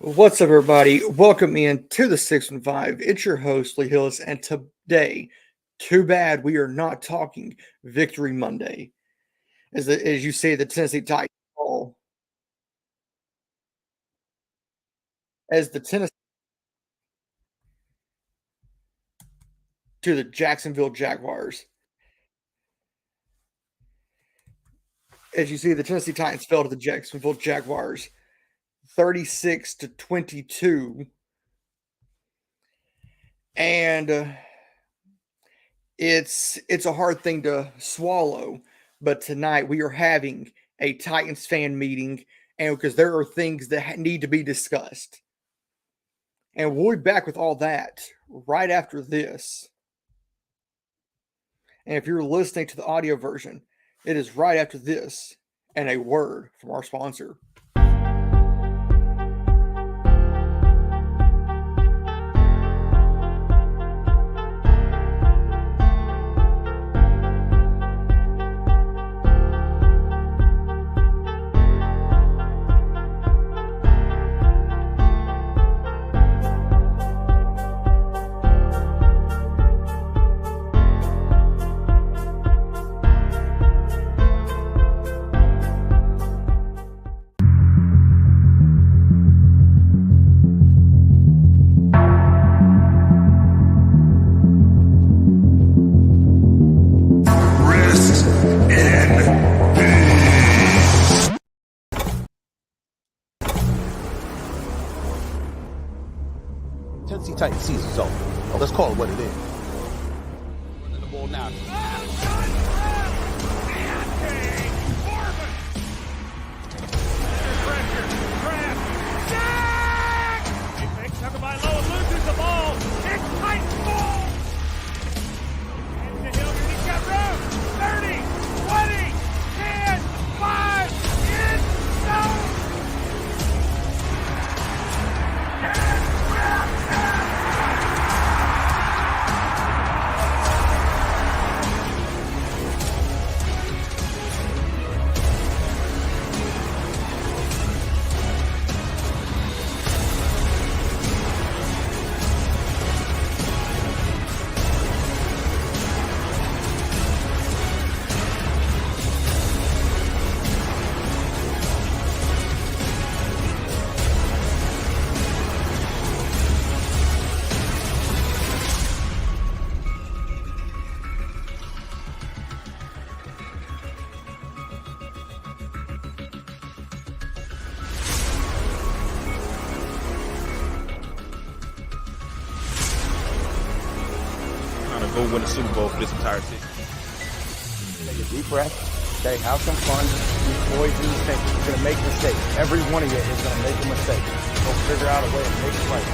What's up, everybody? Welcome in to the 615. It's your host, Lee Hillis, and today, too bad we are not talking Victory Monday. As you say, the Tennessee Titans fall as the Tennessee to the Jacksonville Jaguars. As you see, the Tennessee Titans fell to the Jacksonville Jaguars 36-22. And it's a hard thing to swallow, but tonight we are having a Titans fan meeting, and because there are things that need to be discussed, and we'll be back with all that right after this. And if you're listening to the audio version, it is right after this and a word from our sponsor. Tennessee Titans season's over. Let's call it what it is. Running the ball now. Tucker by low and loses the ball. It's Titans ball. And to Hilliard, he's got room. 30, 20, 10, 5, it's zone. Go win the Super Bowl for this entire season. Take a deep breath. Okay, have some fun. These boys and these things. You're gonna make mistakes. Every one of you is gonna make a mistake. Go figure out a way to make it right.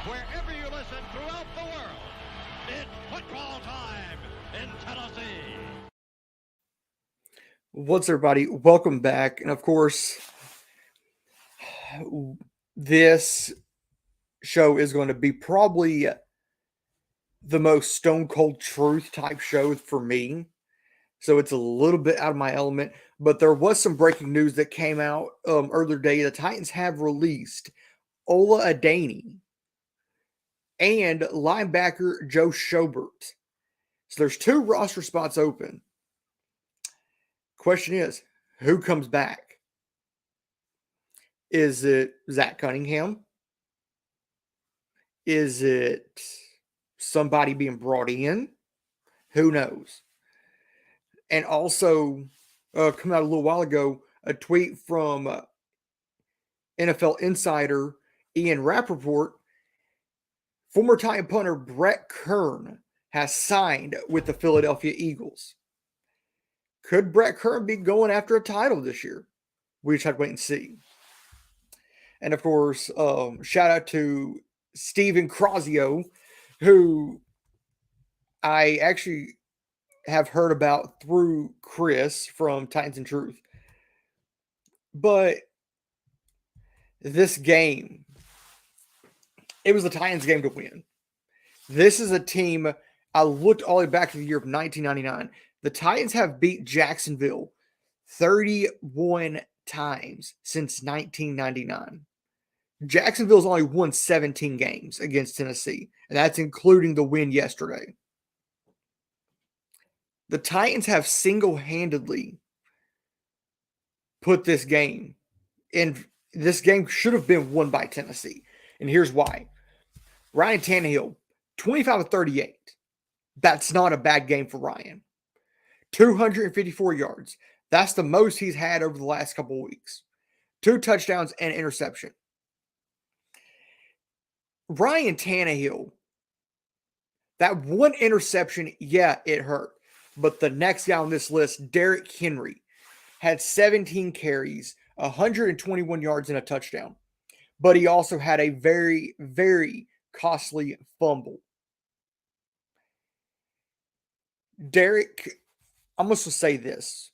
Wherever you listen throughout the world, it's football time in Tennessee. What's up, everybody? Welcome back. And of course, this show is going to be probably the most stone cold truth type show for me. So it's a little bit out of my element, but there was some breaking news that came out earlier today. The Titans have released Ola Adani and linebacker Joe Schobert. So there's two roster spots open. Question is, who comes back? Is it Zach Cunningham? Is it somebody being brought in? Who knows? And also, coming out a little while ago, a tweet from NFL insider Ian Rappaport. Former Titan punter Brett Kern has signed with the Philadelphia Eagles. Could Brett Kern be going after a title this year? We just have to wait and see. And of course, shout out to Steven Crosio, who I actually have heard about through Chris from Titans and Truth. But this game, it was the Titans' game to win. This is a team, I looked all the way back to the year of 1999. The Titans have beat Jacksonville 31 times since 1999. Jacksonville's only won 17 games against Tennessee, and that's including the win yesterday. The Titans have single-handedly put this game in. This game should have been won by Tennessee, and here's why. Ryan Tannehill, 25 of 38. That's not a bad game for Ryan. 254 yards. That's the most he's had over the last couple of weeks. 2 touchdowns and interception. Ryan Tannehill, that one interception, yeah, it hurt. But the next guy on this list, Derrick Henry, had 17 carries, 121 yards, and a touchdown. But he also had a very, very costly fumble. Derrick, I'm going to say this.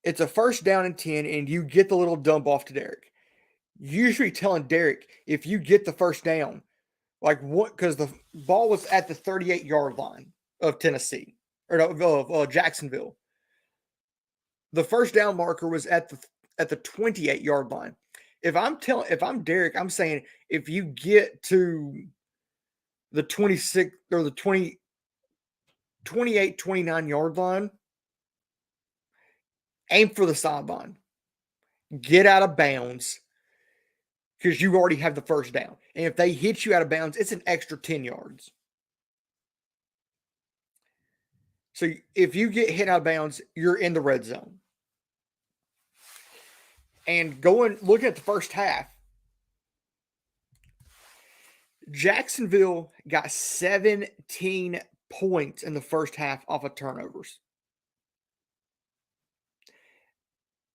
It's a first down and 10, and you get the little dump off to Derrick. Usually telling Derrick, if you get the first down, like what, because the ball was at the 38-yard line of Tennessee, or of Jacksonville. The first down marker was at the 28-yard line. If I'm Derrick, I'm saying if you get to the 26 or the 28, 29-yard line, aim for the sideline. Get out of bounds because you already have the first down. And if they hit you out of bounds, it's an extra 10 yards. So if you get hit out of bounds, you're in the red zone. And looking at the first half, Jacksonville got 17 points in the first half off of turnovers.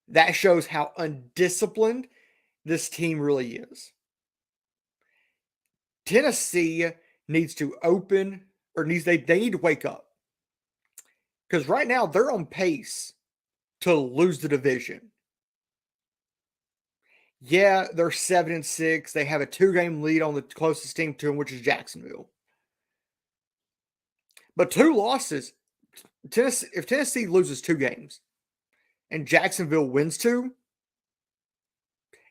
That shows how undisciplined this team really is. Tennessee needs to they need to wake up. Because right now they're on pace to lose the division. Yeah, they're 7-6. They have a 2-game lead on the closest team to them, which is Jacksonville. But 2 losses, if Tennessee loses 2 games and Jacksonville wins 2,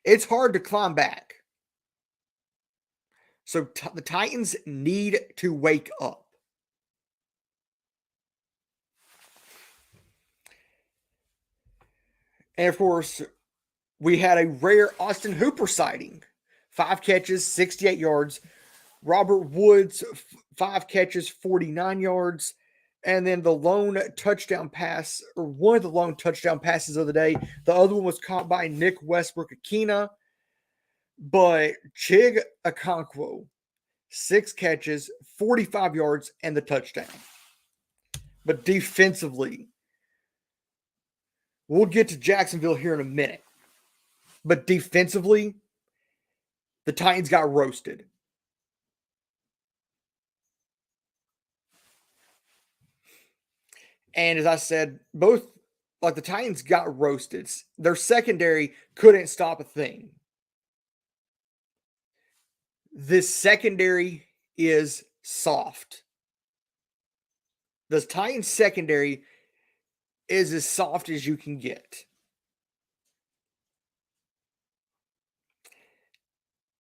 it's hard to climb back. So the Titans need to wake up. And of course, we had a rare Austin Hooper sighting. 5 catches, 68 yards. Robert Woods, 5 catches, 49 yards. And then the lone touchdown pass, or one of the lone touchdown passes of the day. The other one was caught by Nick Westbrook-Akina. But Chig Okonkwo, 6 catches, 45 yards, and the touchdown. But defensively, we'll get to Jacksonville here in a minute. But defensively, the Titans got roasted. And as I said, the Titans got roasted. Their secondary couldn't stop a thing. This secondary is soft. The Titans secondary is as soft as you can get.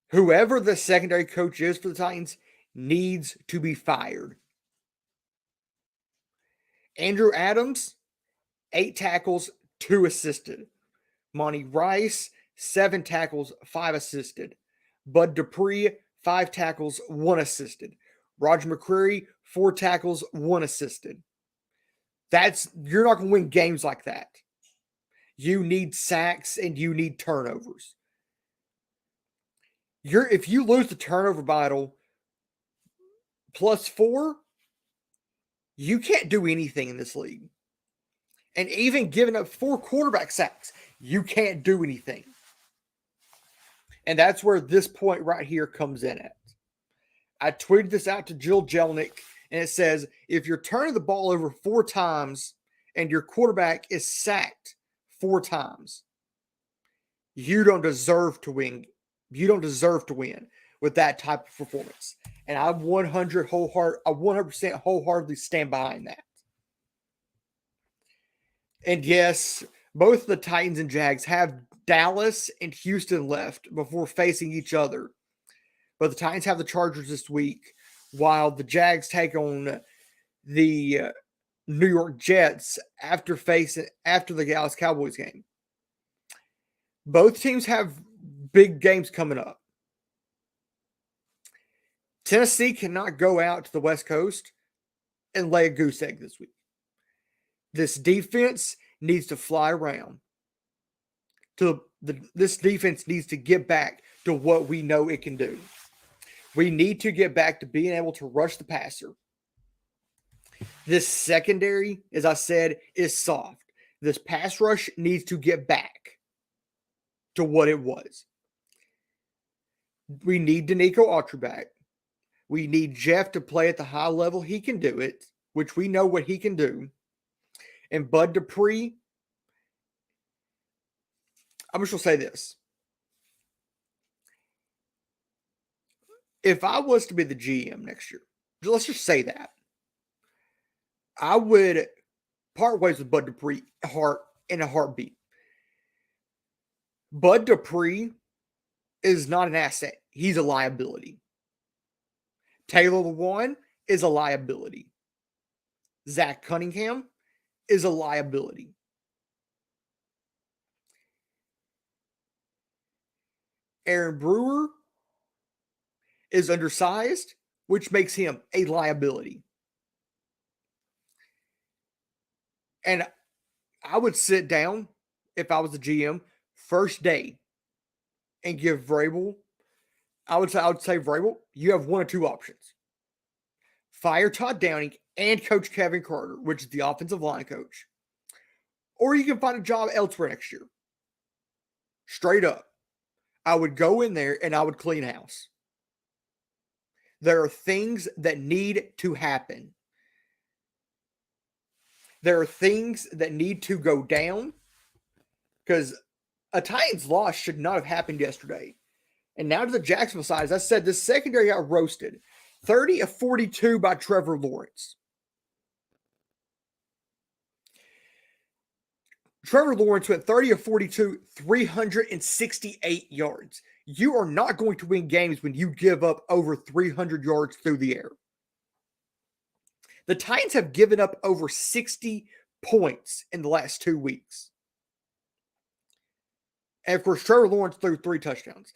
Whoever the secondary coach is for the Titans needs to be fired. Andrew Adams, 8 tackles, 2 assisted. Monty Rice, 7 tackles, 5 assisted. Bud Dupree, 5 tackles, 1 assisted. Roger McCreary, 4 tackles, 1 assisted. You're not going to win games like that. You need sacks and you need turnovers. If you lose the turnover battle +4, you can't do anything in this league. And even giving up 4 quarterback sacks, you can't do anything. And that's where this point right here comes in at. I tweeted this out to Jill Jelnick, and it says, if you're turning the ball over 4 times and your quarterback is sacked 4 times, you don't deserve to win. You don't deserve to win with that type of performance. And I 100% wholeheartedly stand behind that. And yes, both the Titans and Jags have Dallas and Houston left before facing each other. But the Titans have the Chargers this week, while the Jags take on the New York Jets after the Dallas Cowboys game. Both teams have big games coming up. Tennessee cannot go out to the West Coast and lay a goose egg this week. This defense needs to fly around. This defense needs to get back to what we know it can do. We need to get back to being able to rush the passer. This secondary, as I said, is soft. This pass rush needs to get back to what it was. We need Danico Autry back. We need Jeff to play at the high level he can do it, which we know what he can do. And Bud Dupree, I'm just going to say this. If I was to be the GM next year, let's just say that, I would part ways with Bud Dupree in a heartbeat. Bud Dupree is not an asset. He's a liability. Taylor Lewan is a liability. Zach Cunningham is a liability. Aaron Brewer is undersized, which makes him a liability. And I would sit down, if I was the GM, first day and give Vrabel, I would say, Vrabel, you have 1 or 2 options. Fire Todd Downing and Coach Kevin Carter, which is the offensive line coach. Or you can find a job elsewhere next year. Straight up. I would go in there and I would clean house. There are things that need to happen. There are things that need to go down, because a Titans loss should not have happened yesterday. And now to the Jacksonville side, as I said, this secondary got roasted. 30 of 42 by Trevor Lawrence. Trevor Lawrence went 30 of 42, 368 yards. You are not going to win games when you give up over 300 yards through the air. The Titans have given up over 60 points in the last 2 weeks. And of course, Trevor Lawrence threw 3 touchdowns.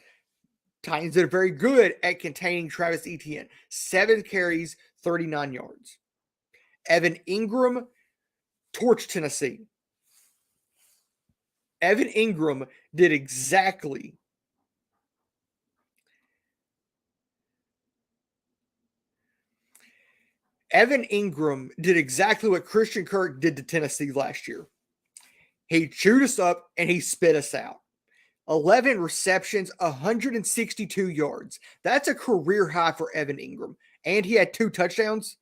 Titans did very good at containing Travis Etienne. 7 carries, 39 yards. Evan Ingram torched Tennessee. Evan Ingram did exactly what Christian Kirk did to Tennessee last year. He chewed us up and he spit us out. 11 receptions, 162 yards. That's a career high for Evan Ingram. And he had 2 touchdowns.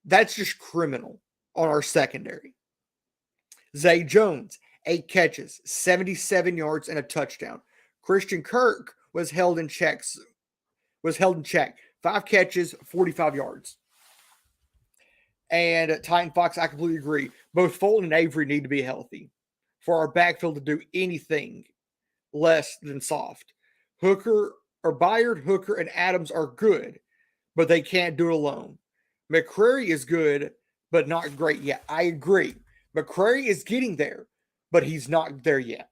That's just criminal on our secondary. Zay Jones, 8 catches, 77 yards, and a touchdown. Christian Kirk was held in check. 5 catches, 45 yards. And Titan Fox, I completely agree. Both Fulton and Avery need to be healthy for our backfield to do anything less than soft. Byard, Hooker, and Adams are good, but they can't do it alone. McCrary is good, but not great yet. I agree. McCrary is getting there, but he's not there yet.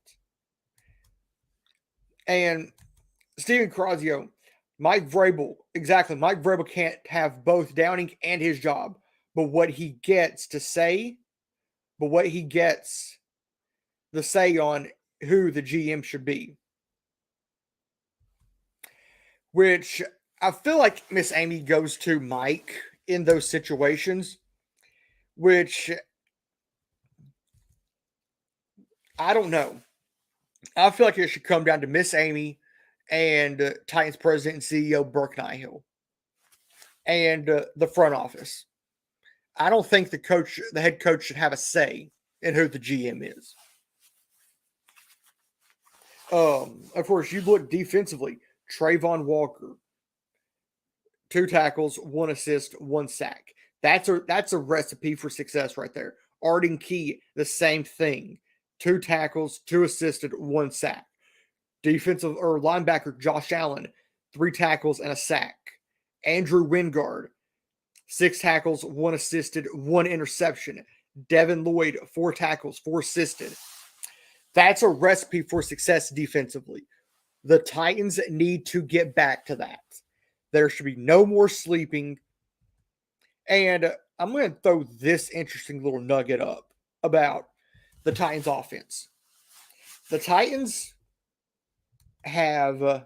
And Steven Crosio, Mike Vrabel can't have both Downing and his job. But what he gets the say on who the GM should be. Which I feel like Miss Amy goes to Mike in those situations, which I don't know. I feel like it should come down to Miss Amy and Titans president and CEO Burke Nihill and the front office. I don't think the head coach should have a say in who the GM is. Of course, you look defensively. Trayvon Walker, 2 tackles, 1 assist, 1 sack. That's a recipe for success right there. Arden Key, the same thing. 2 tackles, 2 assisted, 1 sack. Defensive or linebacker Josh Allen, 3 tackles and a sack. Andrew Wingard, 6 tackles, 1 assisted, 1 interception. Devin Lloyd, 4 tackles, 4 assisted. That's a recipe for success defensively. The Titans need to get back to that. There should be no more sleeping. And I'm going to throw this interesting little nugget up about the Titans offense. The Titans have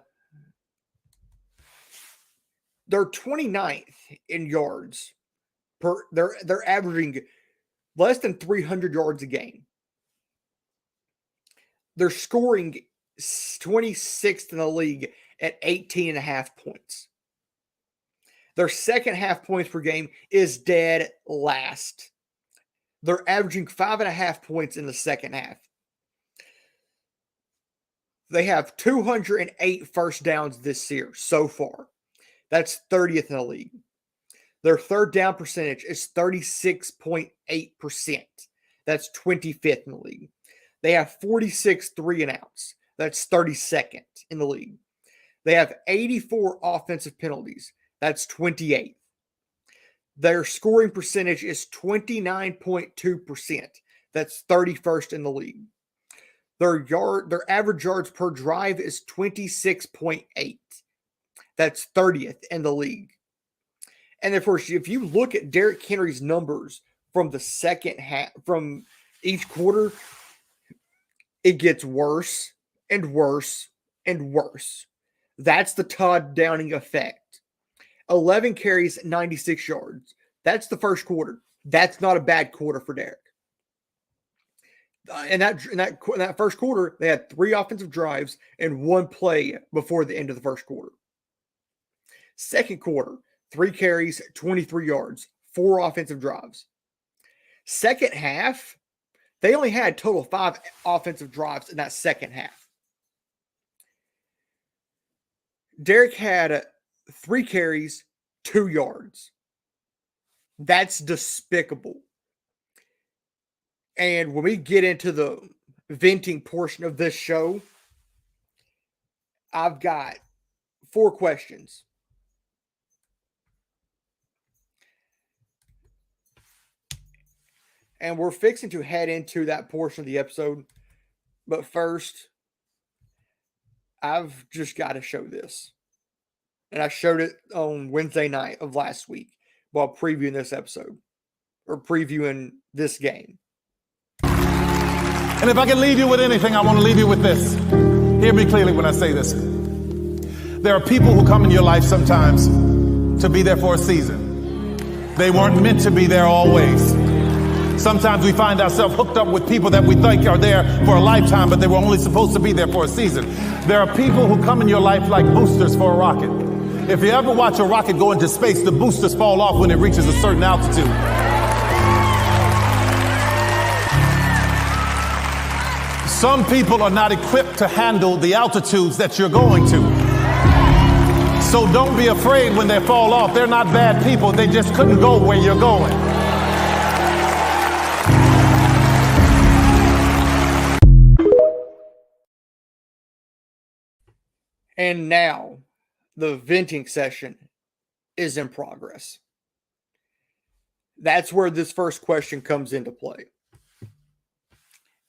they're 29th in yards per they're averaging less than 300 yards a game. They're scoring 26th in the league at 18.5 points. Their second half points per game is dead last. They're averaging 5.5 points in the second half. They have 208 first downs this year so far. That's 30th in the league. Their third down percentage is 36.8%. That's 25th in the league. They have 46 3 and outs. That's 32nd in the league. They have 84 offensive penalties. That's 28th. Their scoring percentage is 29.2%. That's 31st in the league. Their average yards per drive is 26.8. That's 30th in the league. And of course, if you look at Derrick Henry's numbers from the second half, from each quarter, it gets worse and worse and worse. That's the Todd Downing effect. 11 carries, 96 yards. That's the first quarter. That's not a bad quarter for Derrick. In that first quarter, they had 3 offensive drives and 1 play before the end of the first quarter. Second quarter, 3 carries, 23 yards, 4 offensive drives. Second half, they only had a total of 5 offensive drives in that second half. Derrick had 3 carries, 2 yards. That's despicable. And when we get into the venting portion of this show, I've got 4 questions. And we're fixing to head into that portion of the episode. But first, I've just got to show this. And I showed it on Wednesday night of last week while previewing this episode. Or previewing this game. And if I can leave you with anything, I want to leave you with this. Hear me clearly when I say this. There are people who come in your life sometimes to be there for a season. They weren't meant to be there always. Sometimes we find ourselves hooked up with people that we think are there for a lifetime, but they were only supposed to be there for a season. There are people who come in your life like boosters for a rocket. If you ever watch a rocket go into space, the boosters fall off when it reaches a certain altitude. Some people are not equipped to handle the altitudes that you're going to. So don't be afraid when they fall off. They're not bad people. They just couldn't go where you're going. And now, the venting session is in progress. That's where this first question comes into play.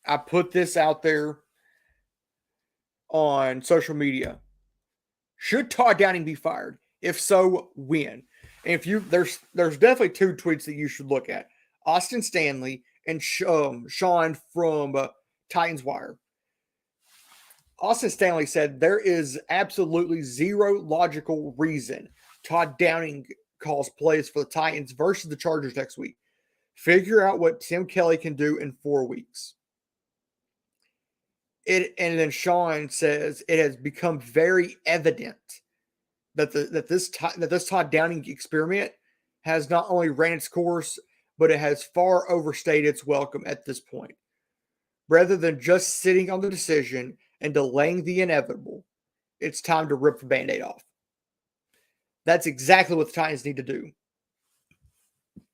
I put this out there on social media. Should Todd Downing be fired? If so, when? And there's definitely 2 tweets that you should look at. Austin Stanley and Sean from Titans Wire. Austin Stanley said there is absolutely zero logical reason Todd Downing calls plays for the Titans versus the Chargers next week. Figure out what Tim Kelly can do in 4 weeks. And then Sean says it has become very evident that this Todd Downing experiment has not only ran its course, but it has far overstayed its welcome at this point. Rather than just sitting on the decision and delaying the inevitable, it's time to rip the Band-Aid off. That's exactly what the Titans need to do.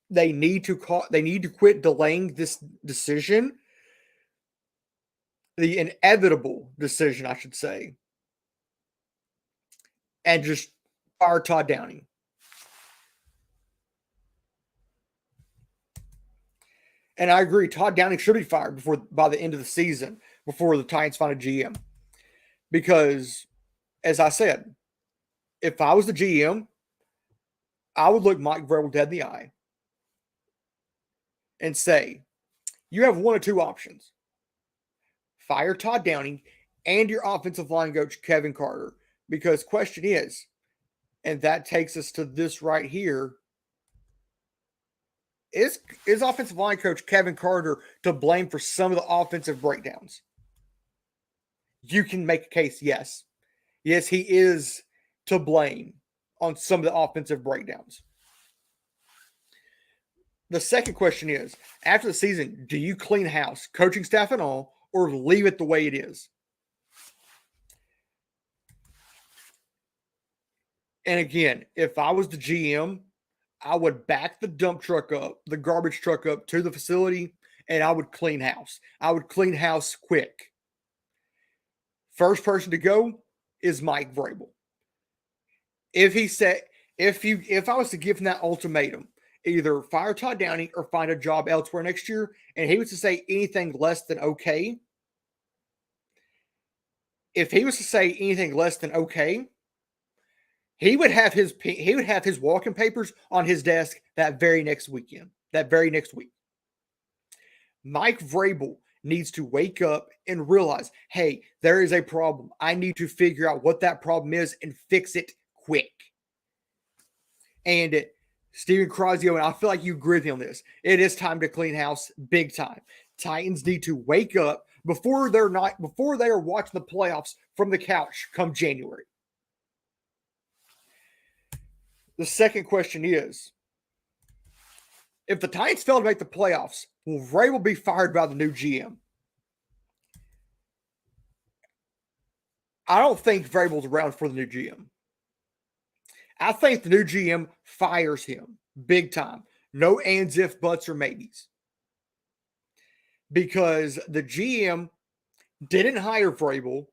They need to quit delaying this decision, the inevitable decision, I should say, and just fire Todd Downing. And I agree, Todd Downing should be fired by the end of the season, before the Titans find a GM. Because, as I said, if I was the GM, I would look Mike Vrabel dead in the eye and say, you have one of two options. Fire Todd Downing and your offensive line coach, Kevin Carter. Because question is, and that takes us to this right here, is offensive line coach Kevin Carter to blame for some of the offensive breakdowns? You can make a case, yes. Yes, he is to blame on some of the offensive breakdowns. The second question is, after the season, do you clean house, coaching staff and all, or leave it the way it is? And again, if I was the GM, I would back the garbage truck up to the facility, and I would clean house. I would clean house quick. First person to go is Mike Vrabel. If I was to give him that ultimatum, either fire Todd Downing or find a job elsewhere next year, and he was to say anything less than okay, he would have his walking papers on his desk that very next week. Mike Vrabel needs to wake up and realize, hey, there is a problem. I need to figure out what that problem is and fix it quick. And Steven Crosio, and I feel like you agree with me on this, it is time to clean house big time. Titans need to wake up before they are watching the playoffs from the couch come January. The second question is, if the Titans fail to make the playoffs, will Vrabel be fired by the new GM? I don't think Vrabel's around for the new GM. I think the new GM fires him big time. No ands, if, buts, or maybes. Because the GM didn't hire Vrabel.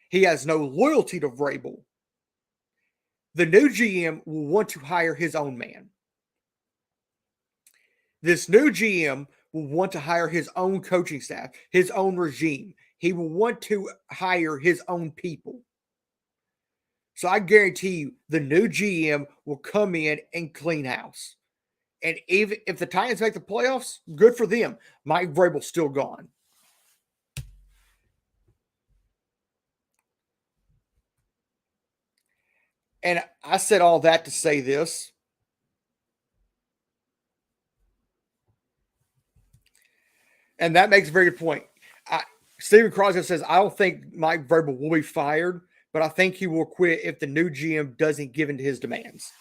He has no loyalty to Vrabel. The new GM will want to hire his own man. This new GM will want to hire his own coaching staff, his own regime. He will want to hire his own people. So I guarantee you the new GM will come in and clean house. And if the Titans make the playoffs, good for them. Mike Vrabel's still gone. And I said all that to say this. And that makes a very good point. Steven Crosby says, I don't think Mike Vrabel will be fired, but I think he will quit if the new GM doesn't give in to his demands.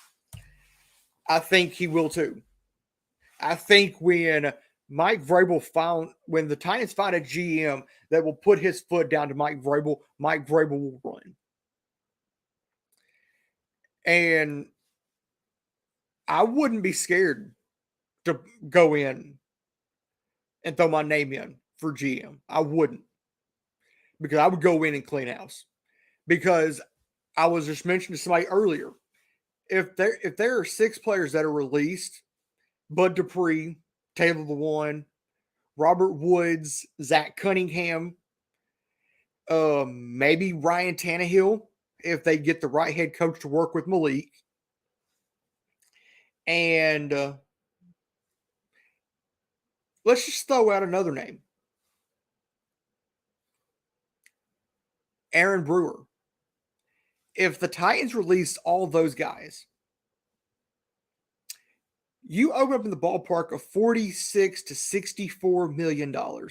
I think he will too. I think when the Titans find a GM that will put his foot down to Mike Vrabel will run. And I wouldn't be scared to go in and throw my name in for GM. I wouldn't. Because I would go in and clean house. Because I was just mentioning to somebody earlier, if there are 6 players that are released, Bud Dupree, Taylor Lewan, Robert Woods, Zach Cunningham, maybe Ryan Tannehill, if they get the right head coach to work with Malik. And let's just throw out another name. Aaron Brewer. If the Titans released all those guys, you open up in the ballpark of $46 to $64 million. $46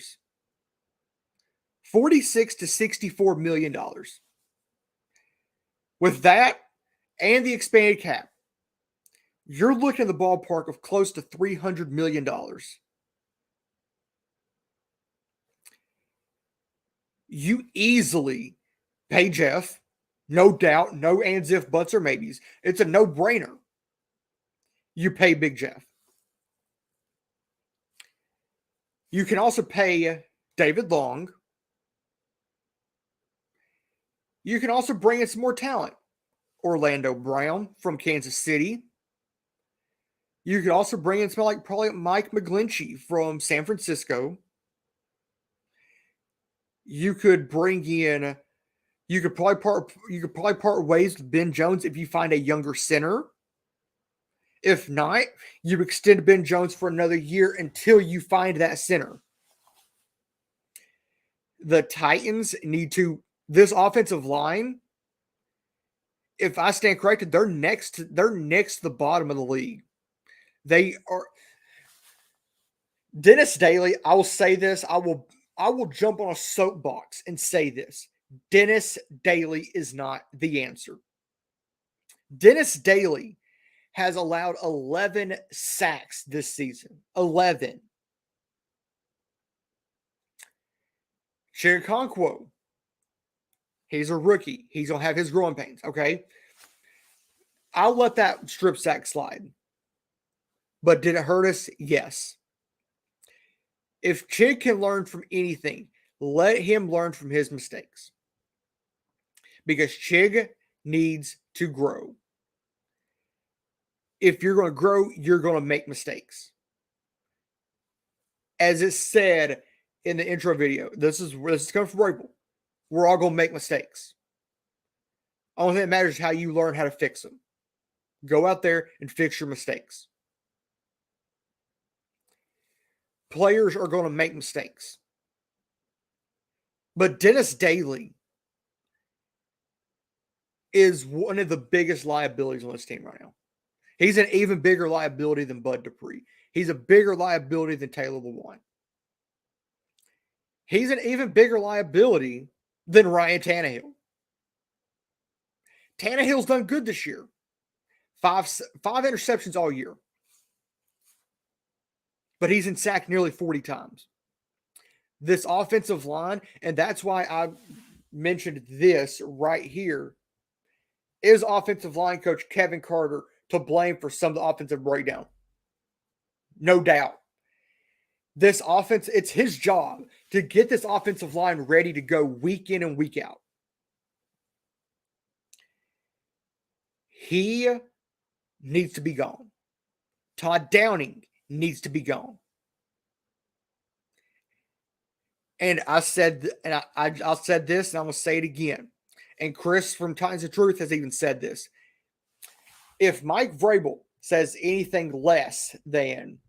$46 to $64 million. With that and the expanded cap, you're looking at the ballpark of close to $300 million. You easily pay Jeff, no doubt, no ands, if, buts, or maybes. It's a no-brainer. You pay Big Jeff. You can also pay David Long. You can also bring in some more talent. Orlando Brown from Kansas City. You could also bring in somebody like probably Mike McGlinchey from San Francisco. You could bring in, you could probably part ways with Ben Jones if you find a younger center. If not, you extend Ben Jones for another year until you find that center. The Titans need to, this offensive line, if I stand corrected, they're next to the bottom of the league. They are. Dennis Daly, I will say this. I will jump on a soapbox and say this. Dennis Daly is not the answer. Dennis Daly has allowed 11 sacks this season. 11. Chiriconquo, he's a rookie. He's going to have his growing pains, okay? I'll let that strip sack slide. But did it hurt us? Yes. If Chig can learn from anything, let him learn from his mistakes. Because Chig needs to grow. If you're going to grow, you're going to make mistakes. As it said in the intro video, this is coming from Rabel. We're all going to make mistakes. Only thing that matters is how you learn how to fix them. Go out there and fix your mistakes. Players are going to make mistakes. But Dennis Daly is one of the biggest liabilities on this team right now. He's an even bigger liability than Bud Dupree. He's a bigger liability than Taylor Lewan. He's an even bigger liability than Ryan Tannehill. Tannehill's done good this year. Five interceptions all year. But he's been sacked nearly 40 times. This offensive line, and that's why I mentioned this right here, is offensive line coach Kevin Carter to blame for some of the offensive breakdown. No doubt. This offense, it's his job to get this offensive line ready to go week in and week out. He needs to be gone. Todd Downing needs to be gone. And I said, and I said this, and I'm going to say it again. And Chris from Titans of Truth has even said this. If Mike Vrabel says anything less than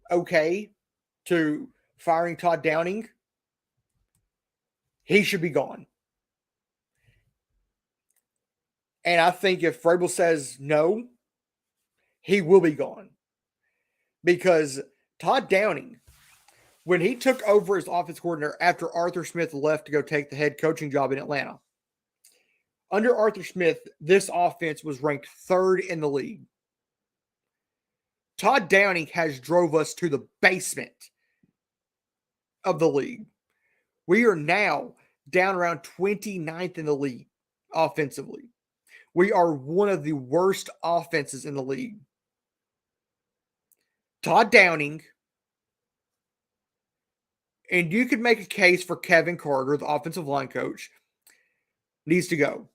okay to firing Todd Downing, he should be gone. And I think if Vrabel says no, he will be gone. Because Todd Downing, when he took over as offense coordinator after Arthur Smith left to go take the head coaching job in Atlanta, under Arthur Smith, this offense was ranked third in the league. Todd Downing has drove us to the basement of the league. We are now down around 29th in the league offensively. We are one of the worst offenses in the league. Todd Downing, and you could make a case for Kevin Carter, the offensive line coach, needs to go.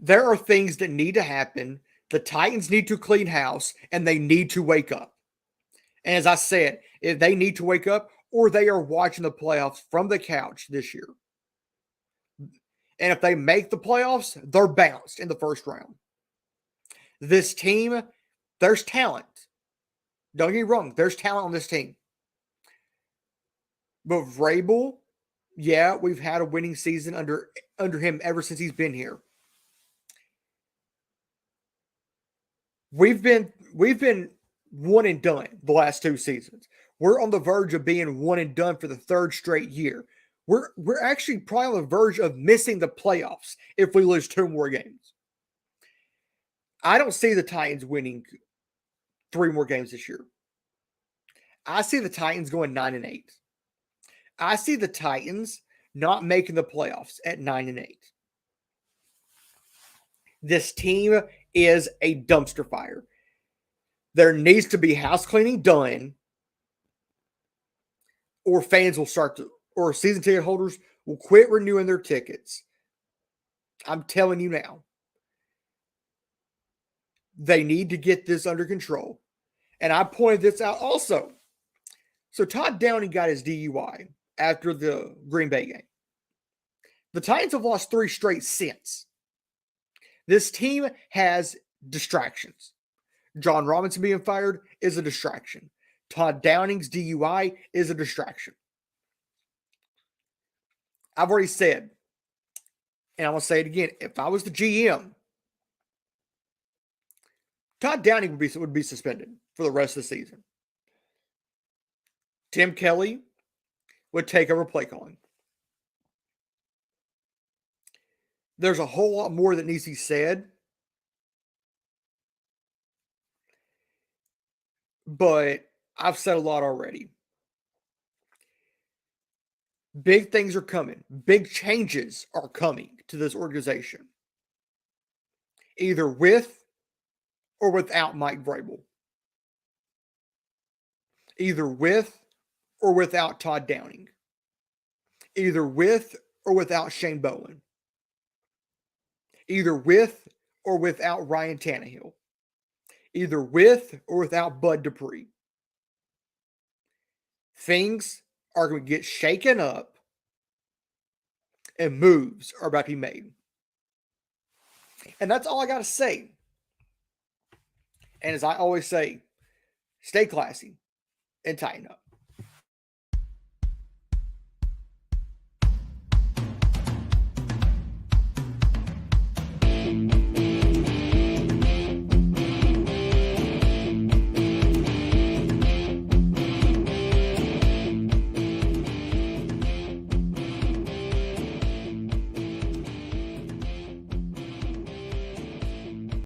There are things that need to happen. The Titans need to clean house, and they need to wake up. And as I said, if they need to wake up, or they are watching the playoffs from the couch this year. And if they make the playoffs, they're bounced in the first round. This team, there's talent. Don't get me wrong, there's talent on this team. But Vrabel, yeah, we've had a winning season under him ever since he's been here. We've been one and done the last two seasons. We're on the verge of being one and done for the third straight year. We're actually probably on the verge of missing the playoffs if we lose 2 more games. I don't see the Titans winning 3 more games this year. I see the Titans going 9-8. I see the Titans not making the playoffs at 9-8. This team is a dumpster fire. There needs to be house cleaning done, or fans will start to, or season ticket holders will quit renewing their tickets. I'm telling you now. They need to get this under control. And I pointed this out also. So Todd Downing got his DUI after the Green Bay game. The Titans have lost 3 straight since. This team has distractions. John Robinson being fired is a distraction. Todd Downing's DUI is a distraction. I've already said, and I'm going to say it again, if I was the GM, Todd Downing would be suspended for the rest of the season. Tim Kelly would take over play calling. There's a whole lot more that needs to be said. But I've said a lot already. Big things are coming. Big changes are coming to this organization. Either with or without Mike Vrabel. Either with or without Todd Downing. Either with or without Shane Bowen. Either with or without Ryan Tannehill. Either with or without Bud Dupree. Things are going to get shaken up and moves are about to be made. And that's all I got to say. And as I always say, stay classy and tighten up.